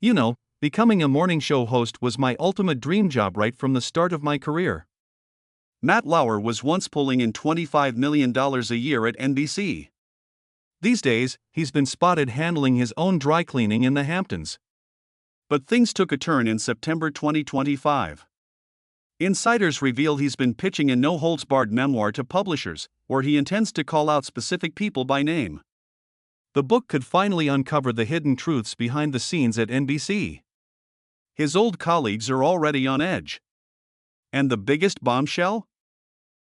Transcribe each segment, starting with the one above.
You know, becoming a morning show host was my ultimate dream job right from the start of my career. Matt Lauer was once pulling in $25 million a year at NBC. These days, he's been spotted handling his own dry cleaning in the Hamptons. But things took a turn in September 2025. Insiders reveal he's been pitching a no-holds-barred memoir to publishers, where he intends to call out specific people by name. The book could finally uncover the hidden truths behind the scenes at NBC. His old colleagues are already on edge. And the biggest bombshell?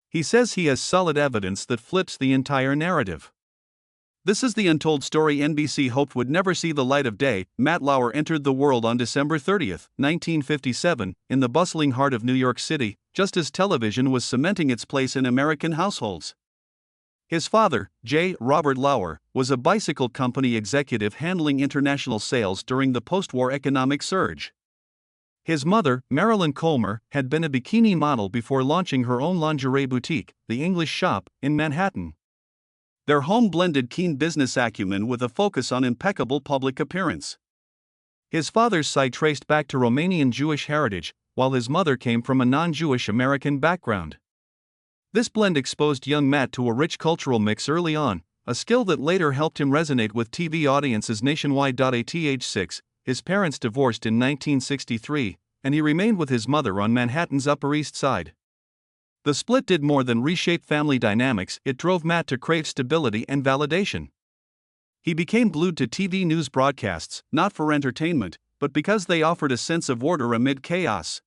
He says he has solid evidence that flips the entire narrative. This is the untold story NBC hoped would never see the light of day. Matt Lauer entered the world on December 30, 1957, in the bustling heart of New York City, just as television was cementing its place in American households. His father, J. Robert Lauer, was a bicycle company executive handling international sales during the post-war economic surge. His mother, Marilyn Colmer, had been a bikini model before launching her own lingerie boutique, The English Shop, in Manhattan. Their home blended keen business acumen with a focus on impeccable public appearance. His father's side traced back to Romanian Jewish heritage, while his mother came from a non-Jewish American background. This blend exposed young Matt to a rich cultural mix early on, a skill that later helped him resonate with TV audiences nationwide. At age 6, his parents divorced in 1963, and he remained with his mother on Manhattan's Upper East Side. The split did more than reshape family dynamics, it drove Matt to crave stability and validation. He became glued to TV news broadcasts, not for entertainment, but because they offered a sense of order amid chaos.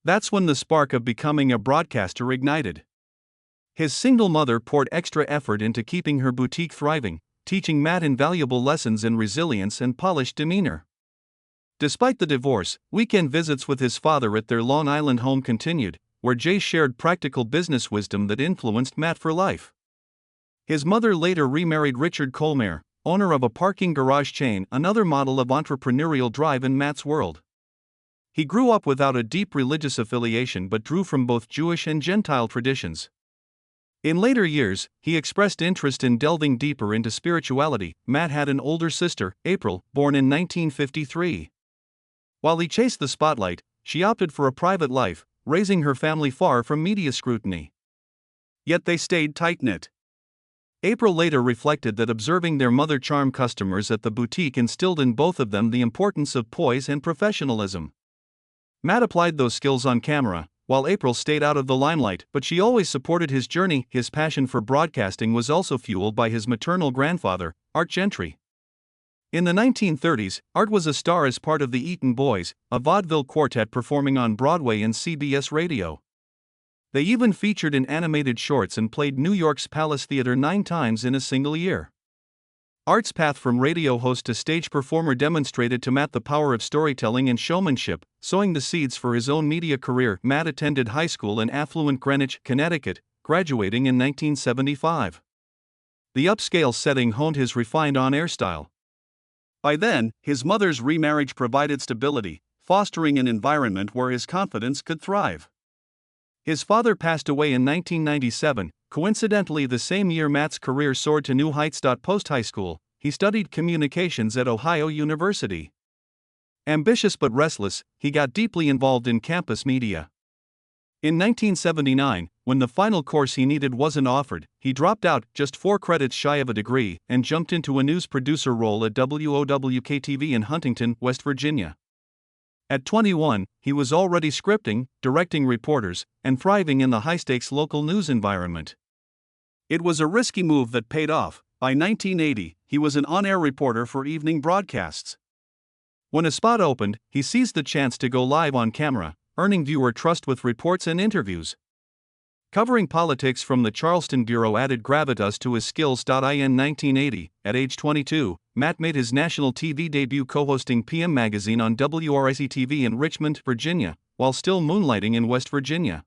That's when the spark of becoming a broadcaster ignited. His single mother poured extra effort into keeping her boutique thriving, teaching Matt invaluable lessons in resilience and polished demeanor. Despite the divorce, weekend visits with his father at their Long Island home continued, where Jay shared practical business wisdom that influenced Matt for life. His mother later remarried Richard Colmer, owner of a parking garage chain, another model of entrepreneurial drive in Matt's world. He grew up without a deep religious affiliation but drew from both Jewish and Gentile traditions. In later years, he expressed interest in delving deeper into spirituality. Matt had an older sister, April, born in 1953. While he chased the spotlight, she opted for a private life, raising her family far from media scrutiny. Yet they stayed tight-knit. April later reflected that observing their mother charm customers at the boutique instilled in both of them the importance of poise and professionalism. Matt applied those skills on camera, while April stayed out of the limelight, but she always supported his journey. His passion for broadcasting was also fueled by his maternal grandfather, Art Gentry. In the 1930s, Art was a star as part of the Eaton Boys, a vaudeville quartet performing on Broadway and CBS Radio. They even featured in animated shorts and played New York's Palace Theater 9 times in a single year. Art's path from radio host to stage performer demonstrated to Matt the power of storytelling and showmanship, sowing the seeds for his own media career. Matt attended high school in affluent Greenwich, Connecticut, graduating in 1975. The upscale setting honed his refined on-air style. By then, his mother's remarriage provided stability, fostering an environment where his confidence could thrive. His father passed away in 1997, coincidentally the same year Matt's career soared to new heights. Post-high school, he studied communications at Ohio University. Ambitious but restless, he got deeply involved in campus media. In 1979, when the final course he needed wasn't offered, he dropped out, just 4 credits shy of a degree, and jumped into a news producer role at WOWK-TV in Huntington, West Virginia. At 21, he was already scripting, directing reporters, and thriving in the high-stakes local news environment. It was a risky move that paid off. By 1980, he was an on-air reporter for evening broadcasts. When a spot opened, he seized the chance to go live on camera, earning viewer trust with reports and interviews. Covering politics from the Charleston Bureau added gravitas to his skills. In 1980, at age 22, Matt made his national TV debut co-hosting PM Magazine on WRIC-TV in Richmond, Virginia, while still moonlighting in West Virginia.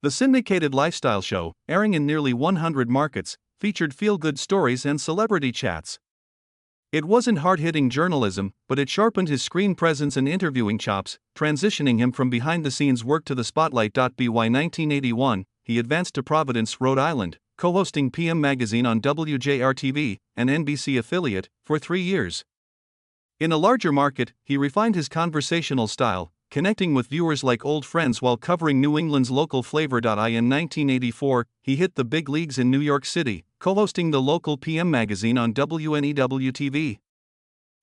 The syndicated lifestyle show, airing in nearly 100 markets, featured feel-good stories and celebrity chats. It wasn't hard-hitting journalism, but it sharpened his screen presence and interviewing chops, transitioning him from behind-the-scenes work to the spotlight. By 1981, he advanced to Providence, Rhode Island, co-hosting PM Magazine on WJR-TV, an NBC affiliate, for 3 years. In a larger market, he refined his conversational style, connecting with viewers like old friends while covering New England's local flavor. In 1984, he hit the big leagues in New York City, co-hosting the local PM magazine on WNEW-TV.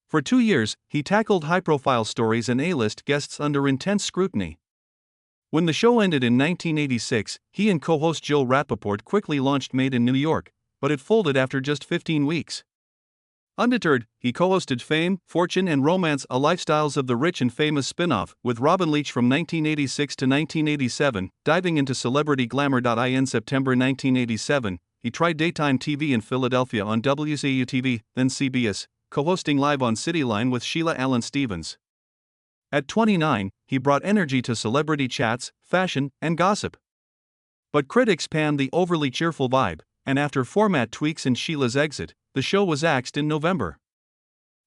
For 2 years, he tackled high-profile stories and A-list guests under intense scrutiny. When the show ended in 1986, he and co-host Joe Rappaport quickly launched Made in New York, but it folded after just 15 weeks. Undeterred, he co-hosted Fame, Fortune and Romance, a Lifestyles of the Rich and Famous spin-off, with Robin Leach from 1986 to 1987, diving into celebrity glamour. In September 1987, he tried daytime TV in Philadelphia on WCU-TV, then CBS, co-hosting Live on Cityline with Sheila Allen Stevens. At 29, he brought energy to celebrity chats, fashion, and gossip. But critics panned the overly cheerful vibe, and after format tweaks and Sheila's exit, the show was axed in November.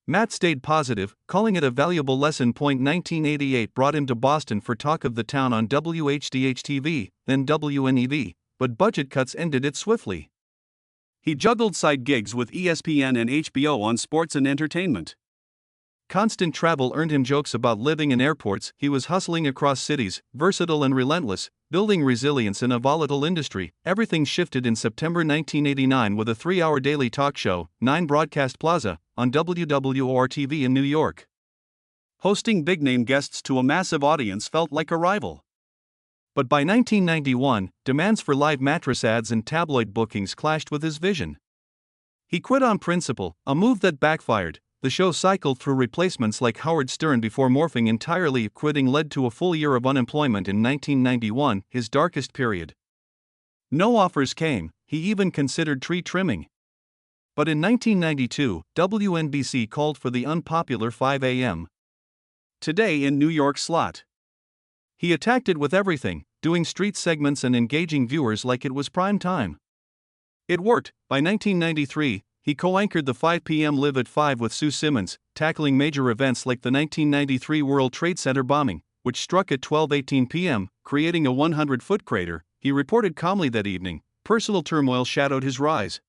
Matt stayed positive, calling it a valuable lesson. 1988 brought him to Boston for Talk of the Town on WHDH-TV, then WNEV, but budget cuts ended it swiftly. He juggled side gigs with ESPN and HBO on sports and entertainment. Constant travel earned him jokes about living in airports. He was hustling across cities, versatile and relentless, building resilience in a volatile industry. Everything shifted in September 1989 with a 3-hour daily talk show, 9 Broadcast Plaza, on WWOR-TV in New York. Hosting big-name guests to a massive audience felt like a rival. But by 1991, demands for live mattress ads and tabloid bookings clashed with his vision. He quit on principle, a move that backfired. The show cycled through replacements like Howard Stern before morphing entirely. Quitting led to a full year of unemployment in 1991, his darkest period. No offers came, he even considered tree trimming. But in 1992, WNBC called for the unpopular 5 a.m. Today in New York slot. He attacked it with everything, doing street segments and engaging viewers like it was prime time. It worked. By 1993, he co-anchored the 5 p.m. Live at 5 with Sue Simmons, tackling major events like the 1993 World Trade Center bombing, which struck at 12:18 p.m., creating a 100-foot crater. He reported calmly that evening, personal turmoil shadowed his rise.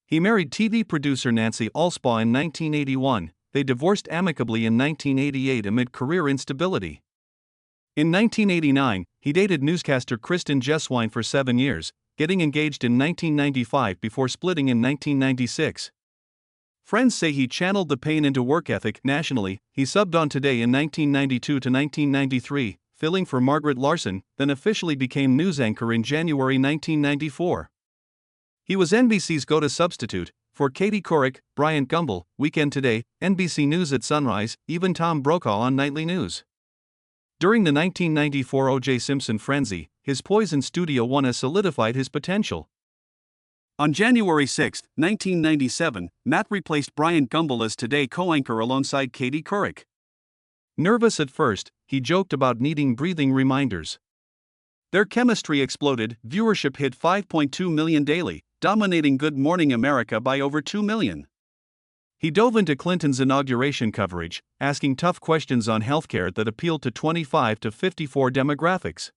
He married TV producer Nancy Allspaw in 1981, they divorced amicably in 1988 amid career instability. In 1989, he dated newscaster Kristen Jeswine for 7 years, getting engaged in 1995 before splitting in 1996. Friends say he channeled the pain into work ethic. Nationally, he subbed on Today in 1992 to 1993, filling for Margaret Larson, then officially became news anchor in January 1994. He was NBC's go-to substitute for Katie Couric, Bryant Gumbel, Weekend Today, NBC News at Sunrise, even Tom Brokaw on Nightly News. During the 1994 O.J. Simpson frenzy, his poise in Studio One has solidified his potential. On January 6, 1997, Matt replaced Bryant Gumbel as Today co-anchor alongside Katie Couric. Nervous at first, he joked about needing breathing reminders. Their chemistry exploded, viewership hit 5.2 million daily, dominating Good Morning America by over 2 million. He dove into Clinton's inauguration coverage, asking tough questions on healthcare that appealed to 25 to 54 demographics.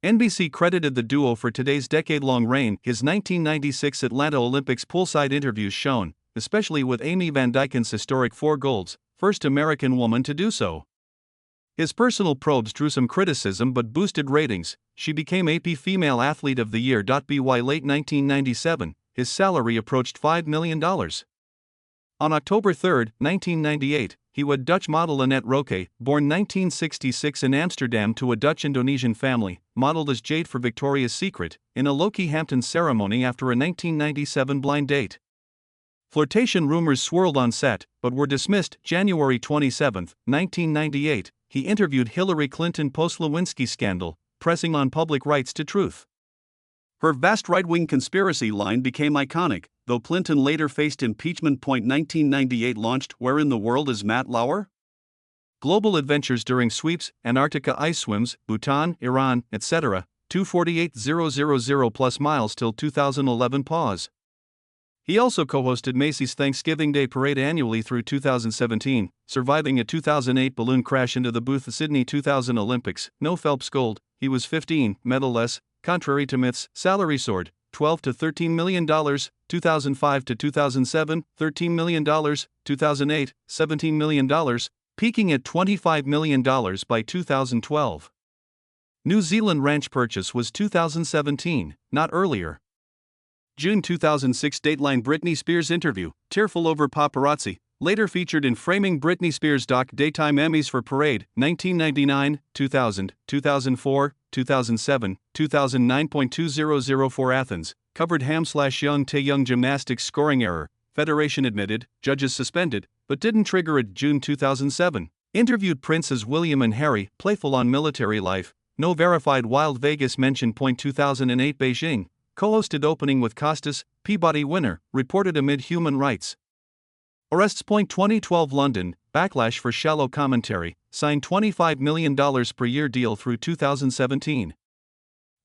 NBC credited the duo for Today's decade-long reign. His 1996 Atlanta Olympics poolside interviews shone, especially with Amy Van Dyken's historic 4 golds, first American woman to do so. His personal probes drew some criticism but boosted ratings. She became AP Female Athlete of the Year. By late 1997, his salary approached $5 million. On October 3, 1998, he wed Dutch model Annette Roque, born 1966 in Amsterdam to a Dutch-Indonesian family, modeled as Jade for Victoria's Secret, in a low-key Hamptons ceremony after a 1997 blind date. Flirtation rumors swirled on set, but were dismissed. January 27, 1998, he interviewed Hillary Clinton post-Lewinsky scandal, pressing on public rights to truth. Her vast right-wing conspiracy line became iconic, though Clinton later faced impeachment. 1998 launched Where in the World is Matt Lauer? Global adventures during sweeps, Antarctica ice swims, Bhutan, Iran, etc., 248,000 plus miles till 2011 pause. He also co-hosted Macy's Thanksgiving Day Parade annually through 2017, surviving a 2008 balloon crash into the booth. The Sydney 2000 Olympics, no Phelps gold, he was 15, medal-less. Contrary to myths, salary soared, $12 to $13 million, 2005 to 2007, $13 million, 2008, $17 million, peaking at $25 million by 2012. New Zealand ranch purchase was 2017, not earlier. June 2006 Dateline Britney Spears interview, tearful over paparazzi, later featured in Framing Britney Spears doc. Daytime Emmys for Parade, 1999, 2000, 2004, 2007, 2009.2004 Athens, covered Ham/Young Tae-young gymnastics scoring error, Federation admitted, judges suspended, but didn't trigger it. June 2007. Interviewed Princes William and Harry, playful on military life, no verified Wild Vegas mention. 2008 Beijing, co-hosted opening with Costas, Peabody winner, reported amid human rights arrests. 2012 London, backlash for shallow commentary, signed $25 million per year deal through 2017.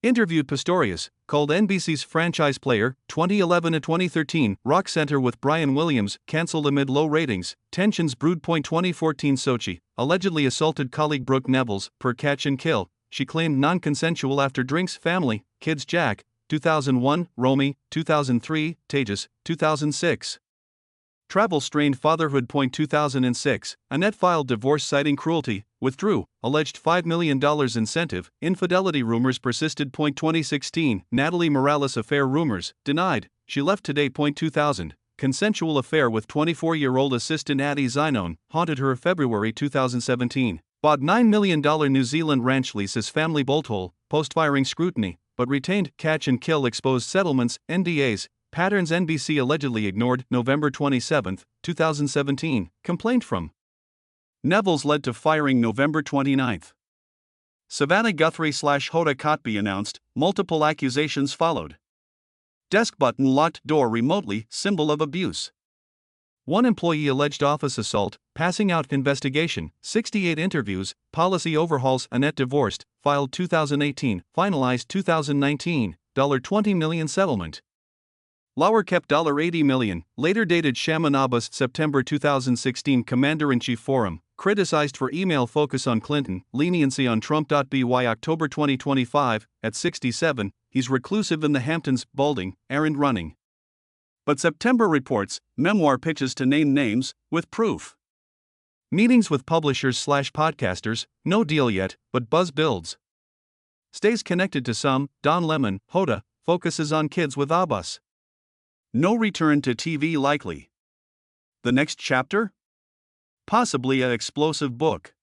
Interviewed Pistorius, called NBC's franchise player, 2011 to 2013, Rock Center with Brian Williams, cancelled amid low ratings, tensions brewed. 2014 Sochi, allegedly assaulted colleague Brooke Neville's, per Catch and Kill, she claimed non-consensual after drinks. Family, kids Jack, 2001, Romy, 2003, Tejas, 2006. Travel strained fatherhood. 2006, Annette filed divorce citing cruelty, withdrew, alleged $5 million incentive, infidelity rumors persisted. 2016, Natalie Morales affair rumors, denied, she left today. 2000, consensual affair with 24-year-old assistant Addie Zinone, haunted her. February 2017, bought $9 million New Zealand ranch lease as family bolthole, post-firing scrutiny, but retained. Catch and Kill exposed settlements, NDAs, patterns NBC allegedly ignored. November 27, 2017, complaint from Neville's led to firing. November 29. Savannah Guthrie/Hoda Kotb announced, multiple accusations followed. Desk button locked door remotely, symbol of abuse. One employee alleged office assault, passing out investigation, 68 interviews, policy overhauls. Annette divorced, filed 2018, finalized 2019, $20 million settlement. Lauer kept $80 million, later dated Shaman Abbas. September 2016 Commander-in-Chief Forum, criticized for email focus on Clinton, leniency on Trump. By October 2025, at 67, he's reclusive in the Hamptons, balding, errand running. But September reports, memoir pitches to name names, with proof. Meetings with publishers/podcasters, no deal yet, but buzz builds. Stays connected to some, Don Lemon, Hoda, focuses on kids with Abbas. No return to TV likely. The next chapter? Possibly an explosive book.